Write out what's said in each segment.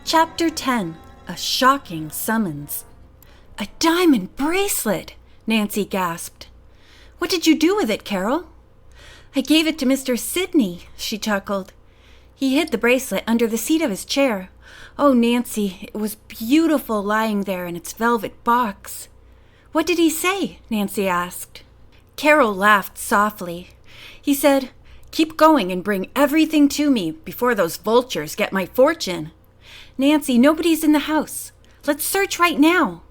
Chapter 10. A Shocking Summons. "A diamond bracelet!" Nancy gasped. "What did you do with it, Carol?" "I gave it to Mr. Sidney," she chuckled. "He hid the bracelet under the seat of his chair. Oh, Nancy, it was beautiful lying there in its velvet box." "What did he say?" Nancy asked. Carol laughed softly. "He said, 'Keep going and bring everything to me before those vultures get my fortune.' Nancy, nobody's in the house. Let's search right now."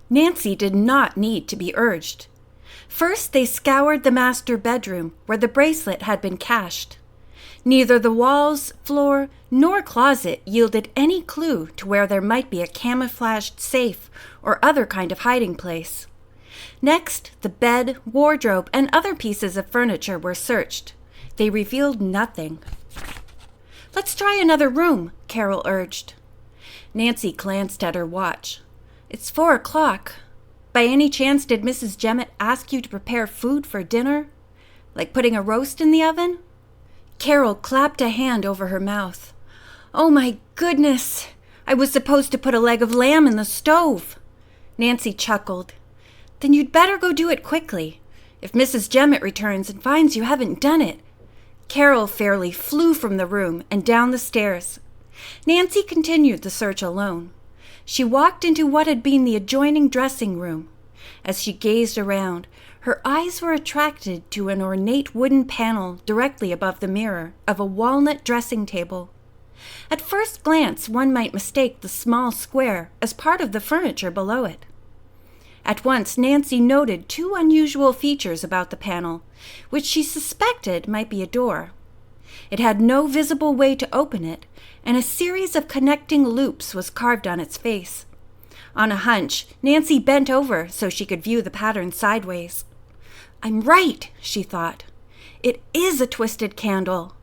Nancy did not need to be urged. First, they scoured the master bedroom where the bracelet had been cached. Neither the walls, floor, nor closet yielded any clue to where there might be a camouflaged safe or other kind of hiding place. Next, the bed, wardrobe, and other pieces of furniture were searched. They revealed nothing. "Let's try another room," Carol urged. Nancy glanced at her watch. "It's 4:00. By any chance did Mrs. Jemmett ask you to prepare food for dinner? Like putting a roast in the oven?" Carol clapped a hand over her mouth. "Oh my goodness! I was supposed to put a leg of lamb in the stove." Nancy chuckled. "Then you'd better go do it quickly. If Mrs. Jemmett returns and finds you haven't done it." Carol fairly flew from the room and down the stairs. Nancy continued the search alone. She walked into what had been the adjoining dressing room. As she gazed around, her eyes were attracted to an ornate wooden panel directly above the mirror of a walnut dressing table. At first glance, one might mistake the small square as part of the furniture below it. At once, Nancy noted two unusual features about the panel, which she suspected might be a door. It had no visible way to open it, and a series of connecting loops was carved on its face. On a hunch, Nancy bent over so she could view the pattern sideways. "I'm right," she thought. "It is a twisted candle.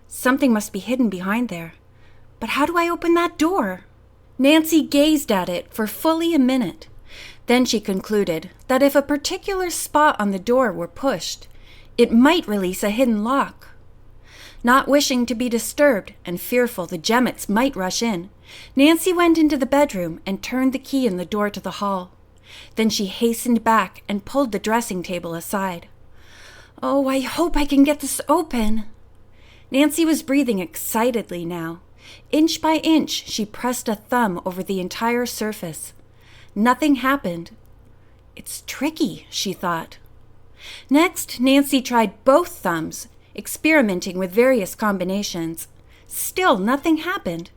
Something must be hidden behind there. But how do I open that door?" Nancy gazed at it for fully a minute. Then she concluded that if a particular spot on the door were pushed, it might release a hidden lock. Not wishing to be disturbed and fearful the Jemmetts might rush in, Nancy went into the bedroom and turned the key in the door to the hall. Then she hastened back and pulled the dressing table aside. "Oh, I hope I can get this open." Nancy was breathing excitedly now. Inch by inch, she pressed a thumb over the entire surface. Nothing happened. "It's tricky," she thought. Next, Nancy tried both thumbs, experimenting with various combinations. Still nothing happened.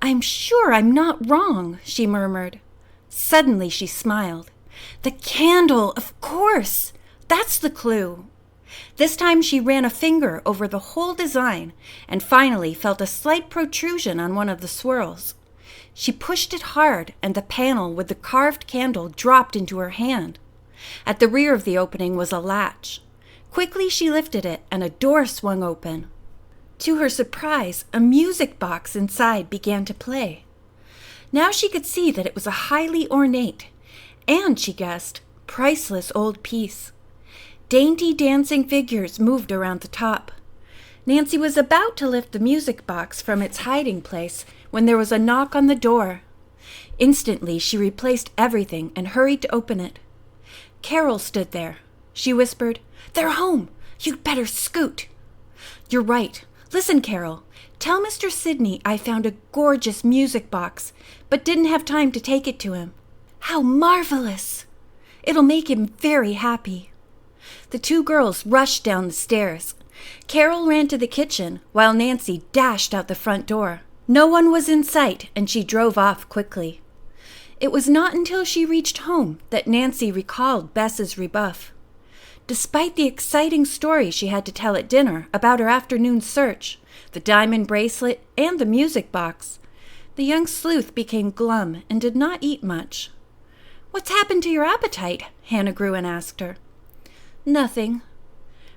"I'm sure I'm not wrong," she murmured. Suddenly she smiled. "The candle, of course! That's the clue." This time she ran a finger over the whole design and finally felt a slight protrusion on one of the swirls. She pushed it hard and the panel with the carved candle dropped into her hand. At the rear of the opening was a latch. Quickly she lifted it and a door swung open. To her surprise, a music box inside began to play. Now she could see that it was a highly ornate, and she guessed, priceless old piece. Dainty dancing figures moved around the top. Nancy was about to lift the music box from its hiding place when there was a knock on the door. Instantly she replaced everything and hurried to open it. Carol stood there. She whispered, "They're home. You'd better scoot." "You're right. Listen, Carol. Tell Mr. Sidney I found a gorgeous music box, but didn't have time to take it to him." "How marvelous! It'll make him very happy." The two girls rushed down the stairs. Carol ran to the kitchen while Nancy dashed out the front door. No one was in sight, and she drove off quickly. It was not until she reached home that Nancy recalled Bess's rebuff. Despite the exciting story she had to tell at dinner about her afternoon search, the diamond bracelet, and the music box, the young sleuth became glum and did not eat much. "What's happened to your appetite?" Hannah Gruen asked her. "Nothing."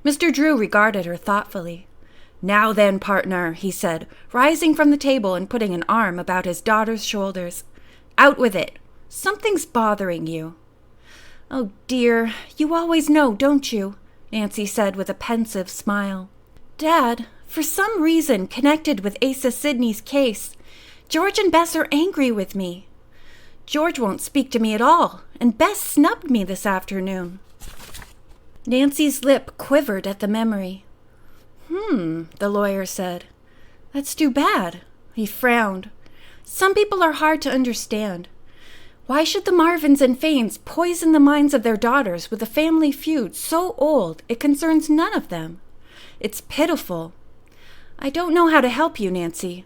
Mr. Drew regarded her thoughtfully. "Now then, partner," he said, rising from the table and putting an arm about his daughter's shoulders. "Out with it. Something's bothering you." "Oh dear, you always know, don't you?" Nancy said with a pensive smile. "Dad, for some reason connected with Asa Sidney's case, George and Bess are angry with me. George won't speak to me at all, and Bess snubbed me this afternoon." Nancy's lip quivered at the memory. The lawyer said. "That's too bad." He frowned. "Some people are hard to understand. Why should the Marvins and Fanes poison the minds of their daughters with a family feud so old it concerns none of them? It's pitiful. I don't know how to help you, Nancy.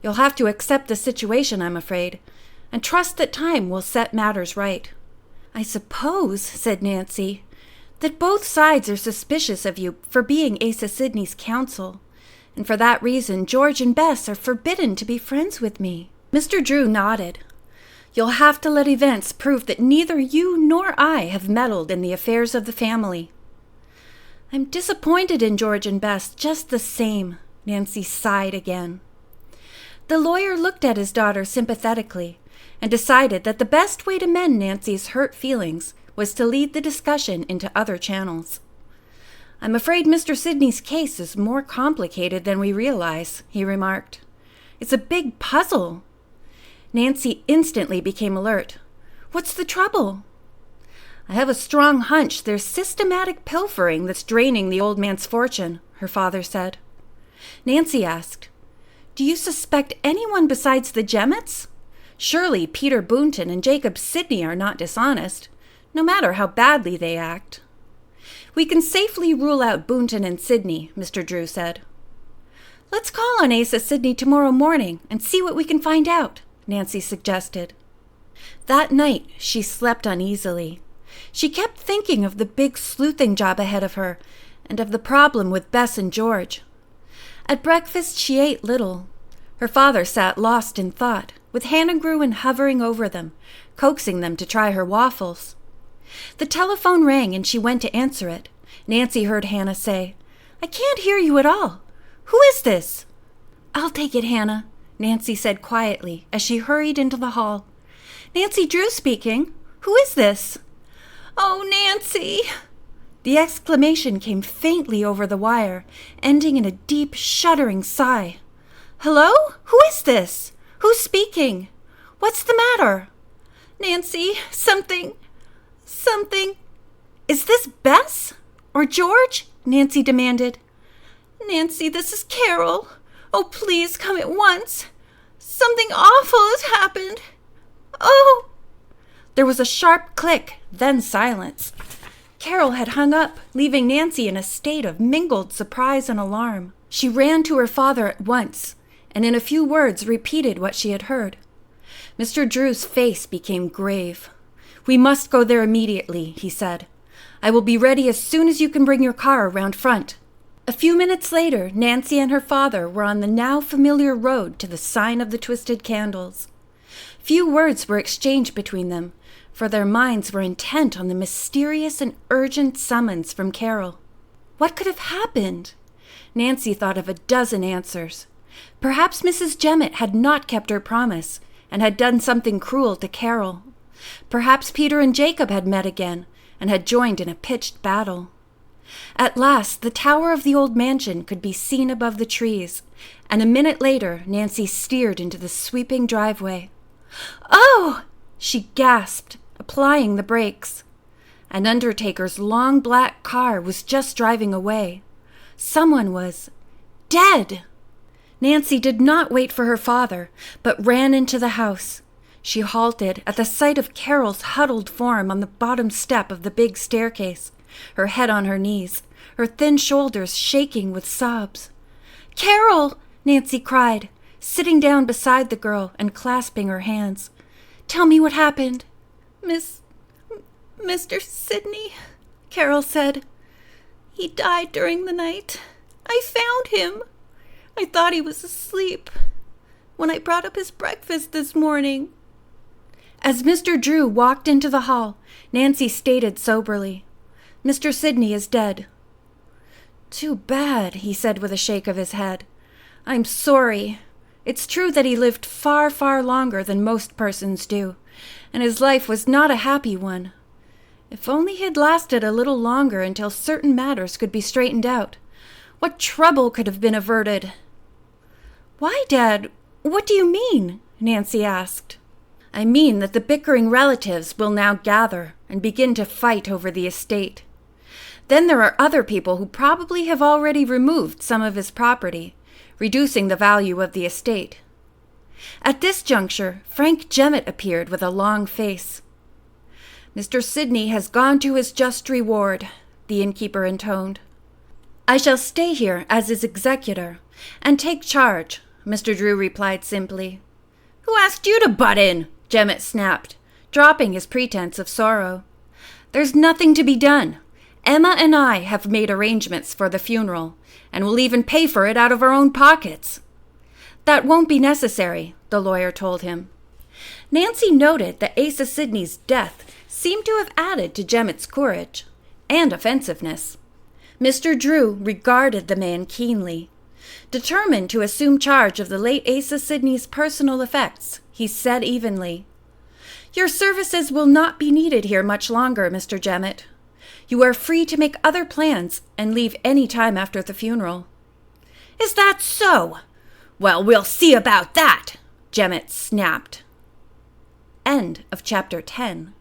You'll have to accept the situation, I'm afraid, and trust that time will set matters right." "I suppose," said Nancy, "that both sides are suspicious of you for being Asa Sidney's counsel, and for that reason George and Bess are forbidden to be friends with me." Mr. Drew nodded. "You'll have to let events prove that neither you nor I have meddled in the affairs of the family." "I'm disappointed in George and Bess just the same," Nancy sighed again. The lawyer looked at his daughter sympathetically and decided that the best way to mend Nancy's hurt feelings was to lead the discussion into other channels. "I'm afraid Mr. Sidney's case is more complicated than we realize," he remarked. "It's a big puzzle." Nancy instantly became alert. "What's the trouble?" "I have a strong hunch there's systematic pilfering that's draining the old man's fortune," her father said. Nancy asked, "Do you suspect anyone besides the Jemmets? Surely Peter Boonton and Jacob Sidney are not dishonest, no matter how badly they act." "We can safely rule out Boonton and Sidney," Mr. Drew said. "Let's call on Asa Sidney tomorrow morning and see what we can find out," Nancy suggested. That night she slept uneasily. She kept thinking of the big sleuthing job ahead of her and of the problem with Bess and George. At breakfast she ate little. Her father sat lost in thought, with Hannah Gruen hovering over them, coaxing them to try her waffles. The telephone rang and she went to answer it. Nancy heard Hannah say, "I can't hear you at all. Who is this?" "I'll take it, Hannah," Nancy said quietly as she hurried into the hall. "Nancy Drew speaking. Who is this?" "Oh, Nancy!" The exclamation came faintly over the wire, ending in a deep, shuddering sigh. "Hello? Who is this? Who's speaking? What's the matter?" "Nancy, something. Is this Bess? Or George?" Nancy demanded. "Nancy, this is Carol. Oh, please come at once. Something awful has happened. Oh!" There was a sharp click, then silence. Carol had hung up, leaving Nancy in a state of mingled surprise and alarm. She ran to her father at once, and in a few words repeated what she had heard. Mr. Drew's face became grave. "We must go there immediately," he said. "I will be ready as soon as you can bring your car around front." A few minutes later, Nancy and her father were on the now familiar road to the Sign of the Twisted Candles. Few words were exchanged between them, for their minds were intent on the mysterious and urgent summons from Carol. What could have happened? Nancy thought of a dozen answers. Perhaps Mrs. Jemmett had not kept her promise and had done something cruel to Carol. Perhaps Peter and Jacob had met again and had joined in a pitched battle. At last, the tower of the old mansion could be seen above the trees, and a minute later Nancy steered into the sweeping driveway. "Oh!" she gasped, applying the brakes. An undertaker's long black car was just driving away. Someone was dead. Nancy did not wait for her father, but ran into the house. She halted at the sight of Carol's huddled form on the bottom step of the big staircase, her head on her knees, her thin shoulders shaking with sobs. "Carol!" Nancy cried, sitting down beside the girl and clasping her hands. "Tell me what happened." Mr. Sidney," Carol said. "He died during the night. I found him. I thought he was asleep when I brought up his breakfast this morning." As Mr. Drew walked into the hall, Nancy stated soberly, "Mr. Sidney is dead." "Too bad," he said with a shake of his head. "I'm sorry. It's true that he lived far, far longer than most persons do, and his life was not a happy one. If only he'd lasted a little longer until certain matters could be straightened out, what trouble could have been averted?" "Why, Dad? What do you mean? Nancy asked. I mean that the bickering relatives will now gather and begin to fight over the estate. Then there are other people who probably have already removed some of his property, reducing the value of the estate. At this juncture, Frank Jemmett appeared with a long face. Mr. Sidney has gone to his just reward, the innkeeper intoned. I shall stay here as his executor and take charge, Mr. Drew replied simply. Who asked you to butt in? Jemmett snapped, dropping his pretense of sorrow. There's nothing to be done. Emma and I have made arrangements for the funeral, and will even pay for it out of our own pockets. That won't be necessary, the lawyer told him. Nancy noted that Asa Sidney's death seemed to have added to Gemmett's courage and offensiveness. Mr. Drew regarded the man keenly. Determined to assume charge of the late Asa Sidney's personal effects, he said evenly, Your services will not be needed here much longer, Mr. Jemmett. You are free to make other plans and leave any time after the funeral. Is that so? Well, we'll see about that, Jemmett snapped. End of chapter 10.